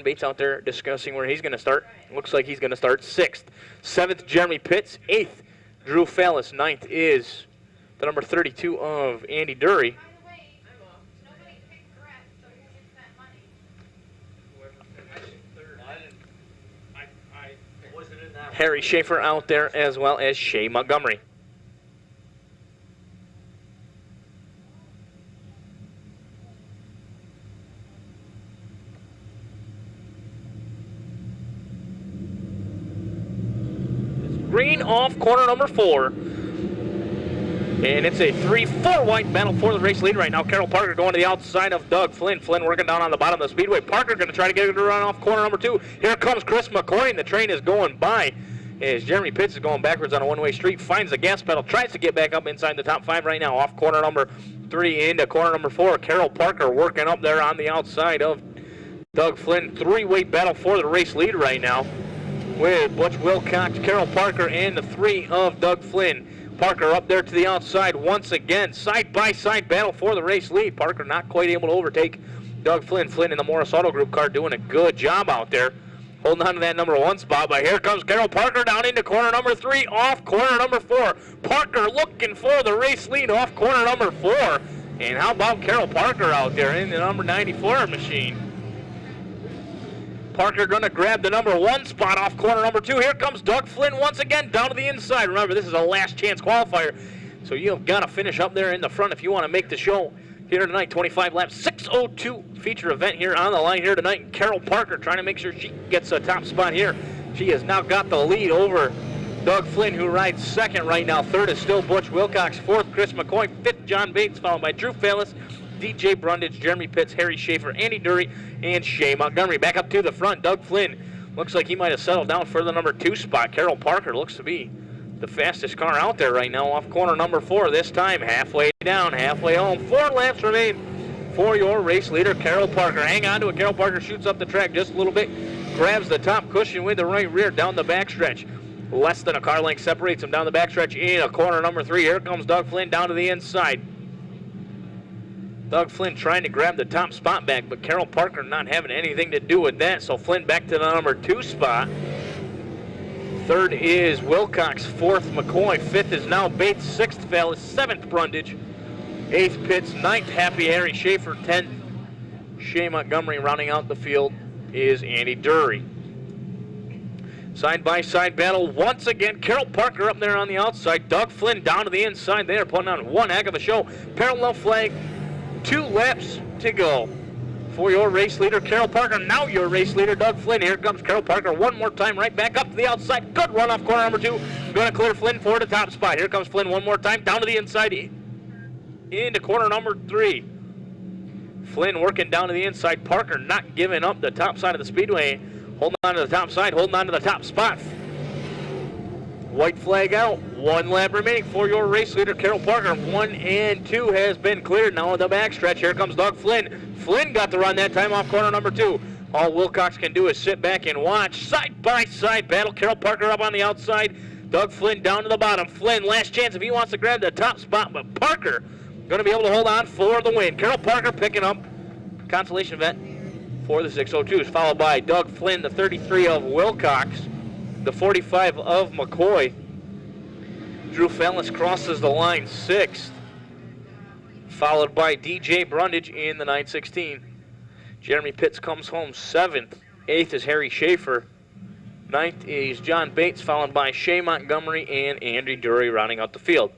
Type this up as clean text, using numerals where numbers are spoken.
Bates out there discussing where he's going to start. Looks like he's going to start 6th. 7th, Jeremy Pitts. 8th, Drew Fallis. 9th is the number 32 of Andy Dury. Harry Schaefer out there, as well as Shea Montgomery. Green off corner number 4. And it's a 3-4 wide battle for the race lead right now. Carroll Parker going to the outside of Doug Flynn. Flynn working down on the bottom of the speedway. Parker going to try to get it to run off corner number 2. Here comes Chris McCoy, and the train is going by as Jeremy Pitts is going backwards on a one-way street. Finds the gas pedal, tries to get back up inside the top 5 right now. Off corner number 3 into corner number 4. Carroll Parker working up there on the outside of Doug Flynn. 3-way battle for the race lead right now, with Butch Wilcox, Carroll Parker, and the 3 of Doug Flynn. Parker up there to the outside once again. Side-by-side battle for the race lead. Parker not quite able to overtake Doug Flynn. Flynn in the Morris Auto Group car doing a good job out there, holding on to that number 1 spot. But here comes Carroll Parker down into corner number 3, off corner number 4. Parker looking for the race lead off corner number 4. And how about Carroll Parker out there in the number 94 machine? Parker going to grab the number 1 spot off corner number 2. Here comes Doug Flynn once again down to the inside. Remember, this is a last chance qualifier, so you've got to finish up there in the front if you want to make the show here tonight. 25 laps, 6:02 feature event here on the line here tonight. And Carroll Parker trying to make sure she gets a top spot here. She has now got the lead over Doug Flynn, who rides 2nd right now. 3rd is still Butch Wilcox. 4th, Chris McCoy. 5th, John Bates, followed by Drew Fallis, DJ Brundage, Jeremy Pitts, Harry Schaefer, Andy Dury, and Shea Montgomery. Back up to the front, Doug Flynn looks like he might have settled down for the number 2 spot. Carroll Parker looks to be the fastest car out there right now off corner number 4. This time halfway down, halfway home. 4 laps remain for your race leader, Carroll Parker. Hang on to it. Carroll Parker shoots up the track just a little bit, grabs the top cushion with the right rear down the backstretch. Less than a car length separates him down the backstretch in a corner number 3. Here comes Doug Flynn down to the inside. Doug Flynn trying to grab the top spot back, but Carroll Parker not having anything to do with that. So Flynn back to the number 2 spot. 3rd is Wilcox. 4th, McCoy. 5th is now Bates. 6th, Fallis. 7th, Brundage. 8th, Pitts. 9th, Happy Harry Schaefer. 10th, Shea Montgomery. Rounding out the field is Andy Dury. Side-by-side battle once again. Carroll Parker up there on the outside. Doug Flynn down to the inside. They are putting on one heck of a show. Parallel flag. 2 laps to go for your race leader, Carroll Parker. Now your race leader, Doug Flynn. Here comes Carroll Parker one more time, right back up to the outside. Good run off corner number 2. Going to clear Flynn for the top spot. Here comes Flynn one more time, down to the inside, into corner number 3. Flynn working down to the inside. Parker not giving up the top side of the speedway. Holding on to the top side, holding on to the top spot. White flag out. 1 lap remaining for your race leader, Carroll Parker. 1 and 2 has been cleared. Now on the backstretch, here comes Doug Flynn. Flynn got the run that time off corner number 2. All Wilcox can do is sit back and watch. Side-by-side battle. Carroll Parker up on the outside. Doug Flynn down to the bottom. Flynn, last chance if he wants to grab the top spot, but Parker going to be able to hold on for the win. Carroll Parker picking up consolation event for the 602s, followed by Doug Flynn, the 33 of Wilcox, the 45 of McCoy. Drew Fallis crosses the line 6th, followed by DJ Brundage in the 916. Jeremy Pitts comes home 7th. 8th is Harry Schaefer. 9th is John Bates, followed by Shea Montgomery and Andy Dury rounding out the field.